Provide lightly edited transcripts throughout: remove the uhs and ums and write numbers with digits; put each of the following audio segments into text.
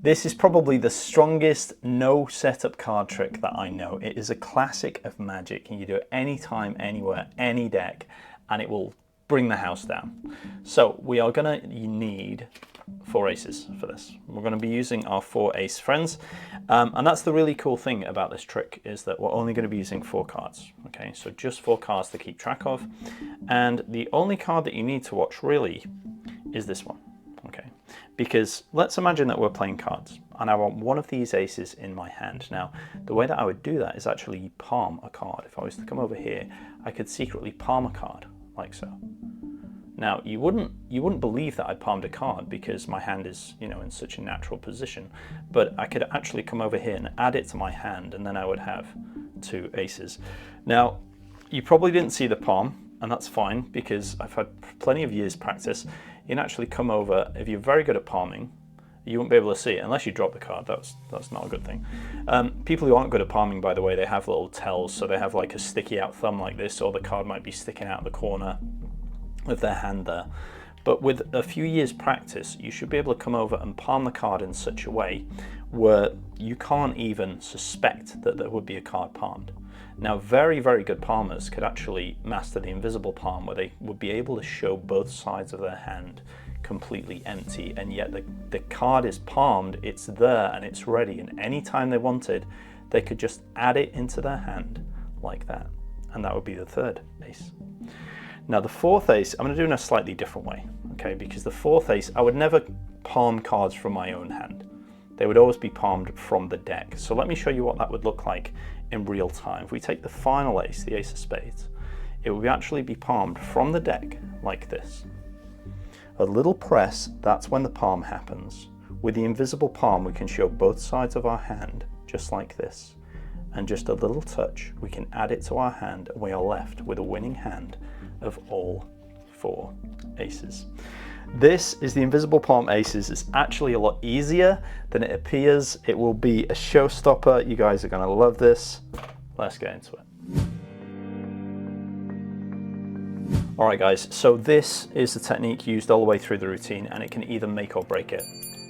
This is probably the strongest no setup card trick that I know. It is a classic of Magic, and you do it anytime, anywhere, any deck, and it will bring the house down. So we are gonna need 4 aces for this. We're gonna be using our 4 ace friends, and that's the really cool thing about this trick, is that we're only gonna be using 4 cards. Okay, so just 4 cards to keep track of, and the only card that you need to watch really is this one. Okay, because let's imagine that we're playing cards and I want one of these aces in my hand. Now, the way that I would do that is actually palm a card. If I was to come over here, I could secretly palm a card like so. Now, you wouldn't believe that I palmed a card because my hand is, you know, in such a natural position, but I could actually come over here and add it to my hand, and then I would have 2 aces. Now, you probably didn't see the palm, and that's fine because I've had plenty of years practice. You can actually come over, if you're very good at palming, you won't be able to see it unless you drop the card. That's not a good thing. People who aren't good at palming, by the way, they have little tells, so they have like a sticky out thumb like this, or the card might be sticking out of the corner of their hand there. But with a few years practice, you should be able to come over and palm the card in such a way where you can't even suspect that there would be a card palmed. Now, very, very good palmers could actually master the invisible palm, where they would be able to show both sides of their hand completely empty, and yet the card is palmed, it's there and it's ready, and anytime they wanted, they could just add it into their hand like that, and that would be the 3rd ace. Now, the 4th ace, I'm going to do in a slightly different way, okay, because the 4th ace, I would never palm cards from my own hand. They would always be palmed from the deck. So let me show you what that would look like in real time. If we take the final ace, the ace of spades, it will actually be palmed from the deck like this. A little press, that's when the palm happens. With the invisible palm, we can show both sides of our hand, just like this. And just a little touch, we can add it to our hand, and we are left with a winning hand of all 4 aces. This is the invisible palm aces. It's actually a lot easier than it appears. It will be a showstopper. You guys are going to love this. Let's get into it. All right, guys, so this is the technique used all the way through the routine, and it can either make or break it.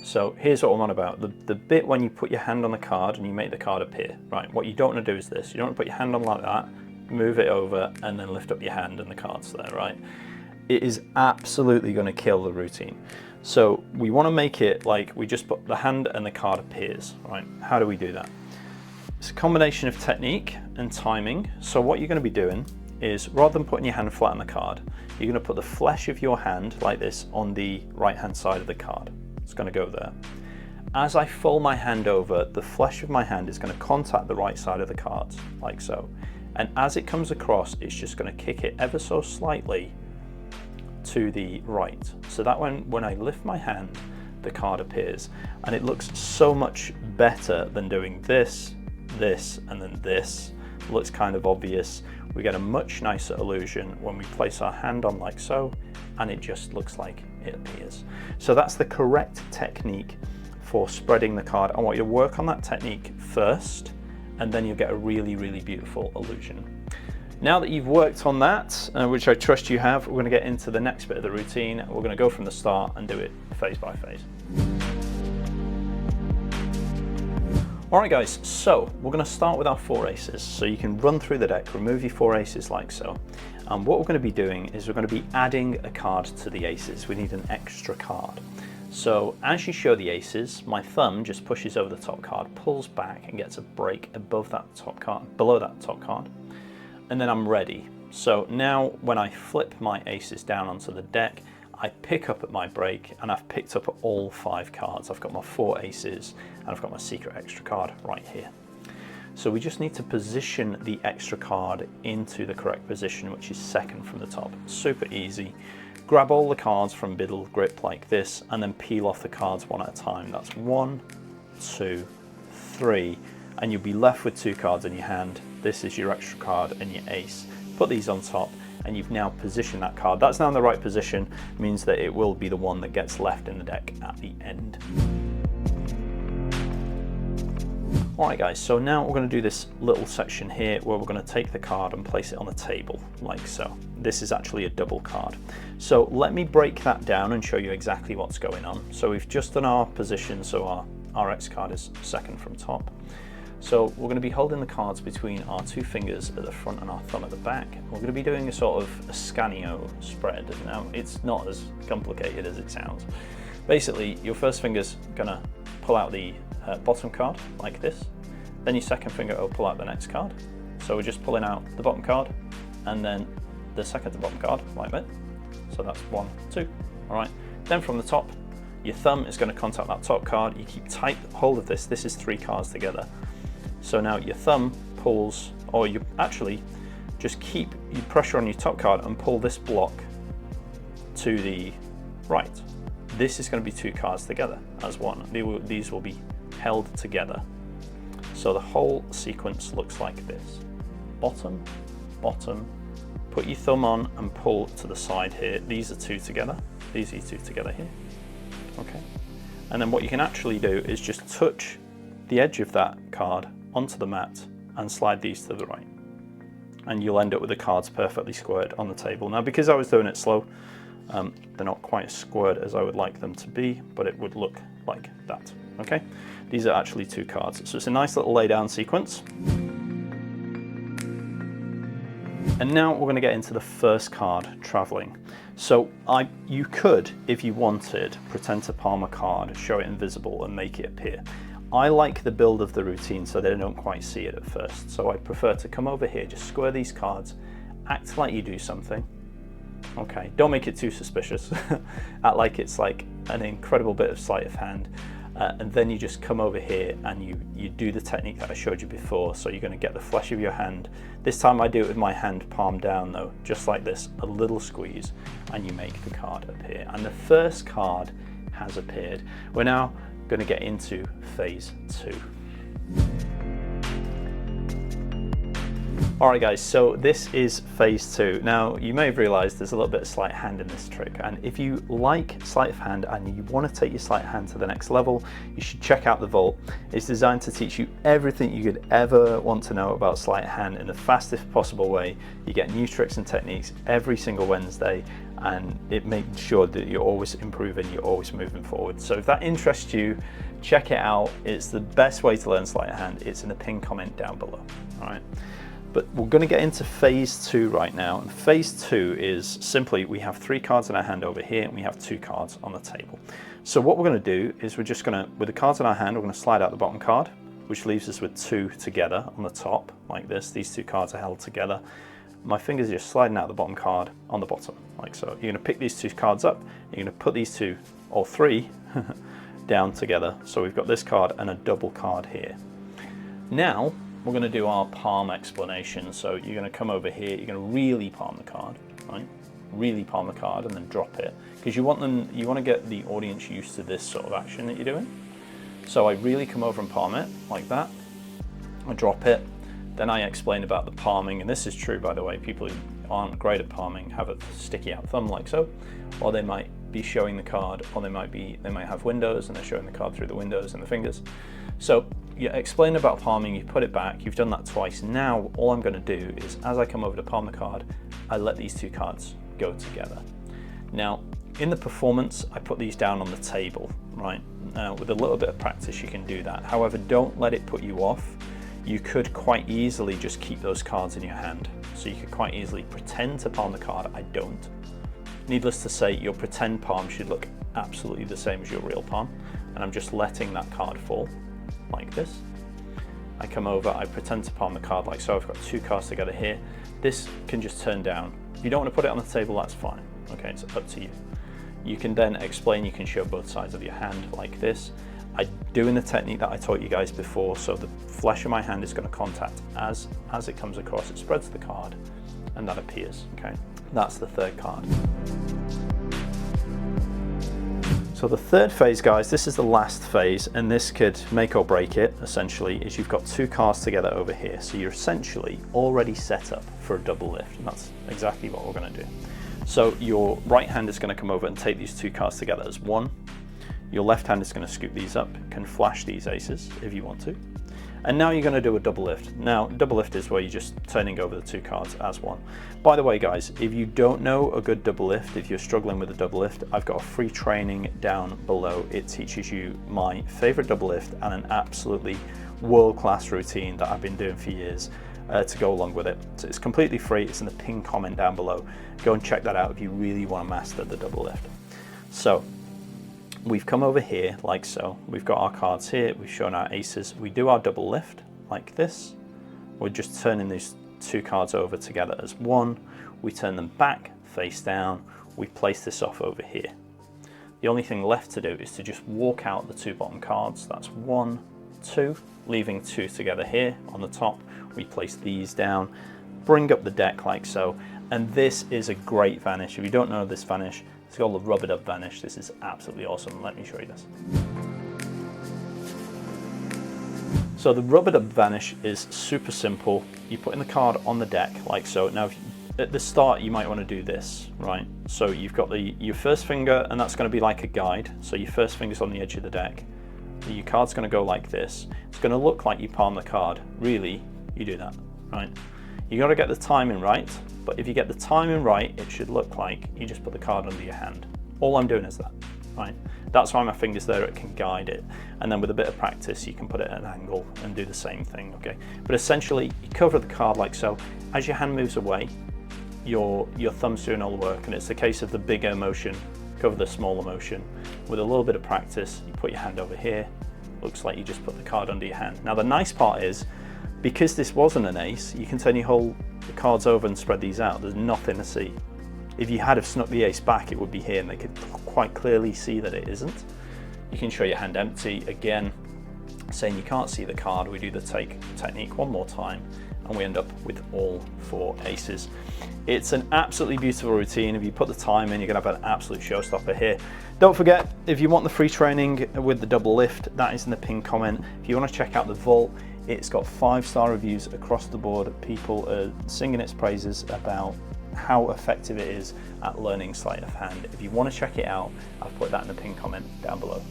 So here's what I'm on about. The bit when you put your hand on the card and you make the card appear, right? What you don't want to do is this. You don't want to put your hand on like that, move it over, and then lift up your hand and the card's there, right? It is absolutely going to kill the routine. So we want to make it like we just put the hand and the card appears, right? How do we do that? It's a combination of technique and timing. So what you're going to be doing is, rather than putting your hand flat on the card, you're going to put the flesh of your hand like this on the right hand side of the card. It's going to go there. As I fold my hand over, the flesh of my hand is going to contact the right side of the card, like so. And as it comes across, it's just going to kick it ever so slightly to the right, so that when I lift my hand, the card appears, and it looks so much better than doing this, this, and then this. It looks kind of obvious. We get a much nicer illusion when we place our hand on like so, and it just looks like it appears. So that's the correct technique for spreading the card. I want you to work on that technique first, and then you'll get a really, really beautiful illusion. Now that you've worked on that, which I trust you have, we're going to get into the next bit of the routine. We're going to go from the start and do it phase by phase. All right, guys, so we're going to start with our 4 aces. So you can run through the deck, remove your 4 aces like so. And what we're going to be doing is we're going to be adding a card to the aces. We need an extra card. So as you show the aces, my thumb just pushes over the top card, pulls back, and gets a break above that top card, below that top card. And then I'm ready. So now when I flip my aces down onto the deck, I pick up at my break, and I've picked up all 5 cards. I've got my 4 aces, and I've got my secret extra card right here. So we just need to position the extra card into the correct position, which is second from the top. Super easy. Grab all the cards from middle grip like this, and then peel off the cards one at a time. That's 1, 2, 3, and you'll be left with 2 cards in your hand. This is your extra card and your ace. Put these on top, and you've now positioned that card. That's now in the right position, means that it will be the one that gets left in the deck at the end. All right, guys, so now we're going to do this little section here where we're going to take the card and place it on the table like so. This is actually a double card. So let me break that down and show you exactly what's going on. So we've just done our position, so our X card is second from top. So we're going to be holding the cards between our two fingers at the front and our thumb at the back. We're going to be doing a sort of a scanio spread. Now, it's not as complicated as it sounds. Basically, your first finger's going to pull out the bottom card like this. Then your second finger will pull out the next card. So we're just pulling out the bottom card and then the second to bottom card like that. So that's 1, 2, all right. Then from the top, your thumb is going to contact that top card. You keep tight hold of this. This is 3 cards together. So now your thumb pulls, or you actually just keep your pressure on your top card and pull this block to the right. This is going to be 2 cards together as one. These will be held together. So the whole sequence looks like this. Bottom, bottom, put your thumb on and pull to the side here. These are 2 together. These are 2 together here. Okay. And then what you can actually do is just touch the edge of that card onto the mat and slide these to the right. And you'll end up with the cards perfectly squared on the table. Now, because I was doing it slow, they're not quite as squared as I would like them to be, but it would look like that, okay? These are actually 2 cards. So it's a nice little lay down sequence. And now we're going to get into the first card, traveling. So you could, if you wanted, pretend to palm a card, show it invisible and make it appear. I like the build of the routine so they don't quite see it at first. So I prefer to come over here, just square these cards, act like you do something. Okay, don't make it too suspicious. Act like it's like an incredible bit of sleight of hand. And then you just come over here and you do the technique that I showed you before. So you're going to get the flesh of your hand. This time I do it with my hand palm down though, just like this, a little squeeze, and you make the card appear. And the first card has appeared. We're now going to get into phase 2. Alright guys, so this is phase 2. Now you may have realised there's a little bit of sleight of hand in this trick, and if you like sleight of hand and you want to take your sleight of hand to the next level, you should check out the Vault. It's designed to teach you everything you could ever want to know about sleight of hand in the fastest possible way. You get new tricks and techniques every single Wednesday, and it makes sure that you're always improving, you're always moving forward. So if that interests you, check it out. It's the best way to learn sleight of hand. It's in the pinned comment down below. All right. But we're going to get into phase 2 right now. And phase 2 is simply, we have 3 cards in our hand over here and we have 2 cards on the table. So what we're going to do is we're just going to, with the cards in our hand, we're going to slide out the bottom card, which leaves us with 2 together on the top like this. These 2 cards are held together. My fingers are just sliding out the bottom card on the bottom like so. You're going to pick these 2 cards up, you're going to put these 2 or 3 down together. So we've got this card and a double card here. Now we're going to do our palm explanation. So you're going to come over here, you're going to really palm the card, right? Really palm the card and then drop it, because you want to get the audience used to this sort of action that you're doing. So I really come over and palm it like that. I drop it. Then I explain about the palming, and this is true, by the way. People who aren't great at palming have a sticky out thumb like so, or they might be showing the card, or they might have windows and they're showing the card through the windows and the fingers. So you explain about palming, you put it back, you've done that twice. Now all I'm going to do is, as I come over to palm the card, I let these 2 cards go together. Now in the performance, I put these down on the table, right? Now with a little bit of practice you can do that. However, don't let it put you off. You could quite easily just keep those cards in your hand. So you could quite easily pretend to palm the card. I don't. Needless to say, your pretend palm should look absolutely the same as your real palm. And I'm just letting that card fall like this. I come over, I pretend to palm the card like so. I've got 2 cards together here. This can just turn down. If you don't want to put it on the table, that's fine. Okay, it's up to you. You can then explain, you can show both sides of your hand like this. I'm doing the technique that I taught you guys before, so the flesh of my hand is going to contact as it comes across, it spreads the card and that appears, okay? That's the 3rd card. So the 3rd phase, guys, this is the last phase, and this could make or break it, essentially, is you've got 2 cards together over here. So you're essentially already set up for a double lift, and that's exactly what we're going to do. So your right hand is going to come over and take these 2 cards together as one. Your left hand is going to scoop these up, can flash these aces if you want to. And now you're going to do a double lift. Now, double lift is where you're just turning over the 2 cards as one. By the way, guys, if you don't know a good double lift, if you're struggling with a double lift, I've got a free training down below. It teaches you my favorite double lift and an absolutely world-class routine that I've been doing for years to go along with it. So it's completely free. It's in the pinned comment down below. Go and check that out if you really want to master the double lift. So we've come over here like so. We've got our cards here. We've shown our aces. We do our double lift like this. We're just turning these 2 cards over together as one. We turn them back face down. We place this off over here. The only thing left to do is to just walk out the 2 bottom cards. That's 1, 2, leaving 2 together here on the top. We place these down, bring up the deck like so, and this is a great vanish. If you don't know this vanish, it's called the rub-a-dub vanish. This is absolutely awesome. Let me show you this. So the rub-a-dub vanish is super simple. You put in the card on the deck like so. Now, at the start, you might want to do this, right? So you've got your first finger, and that's going to be like a guide. So your first finger's on the edge of the deck. Your card's going to go like this. It's going to look like you palm the card. Really, you do that, right? You got to get the timing right, but if you get the timing right, it should look like you just put the card under your hand. All I'm doing is that, right? That's why my finger's there, it can guide it. And then with a bit of practice, you can put it at an angle and do the same thing, okay? But essentially, you cover the card like so. As your hand moves away, your thumb's doing all the work, and it's the case of the bigger motion, cover the smaller motion. With a little bit of practice, you put your hand over here. Looks like you just put the card under your hand. Now the nice part is, because this wasn't an ace, you can turn the cards over and spread these out. There's nothing to see. If you had have snuck the ace back, it would be here, and they could quite clearly see that it isn't. You can show your hand empty. Again, saying you can't see the card, we do the take technique one more time, and we end up with all 4 aces. It's an absolutely beautiful routine. If you put the time in, you're gonna have an absolute showstopper here. Don't forget, if you want the free training with the double lift, that is in the pinned comment. If you wanna check out the vault, it's got 5-star reviews across the board. People are singing its praises about how effective it is at learning sleight of hand. If you wanna check it out, I've put that in the pinned comment down below.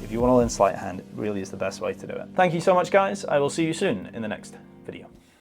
If you wanna learn sleight of hand, it really is the best way to do it. Thank you so much, guys. I will see you soon in the next video.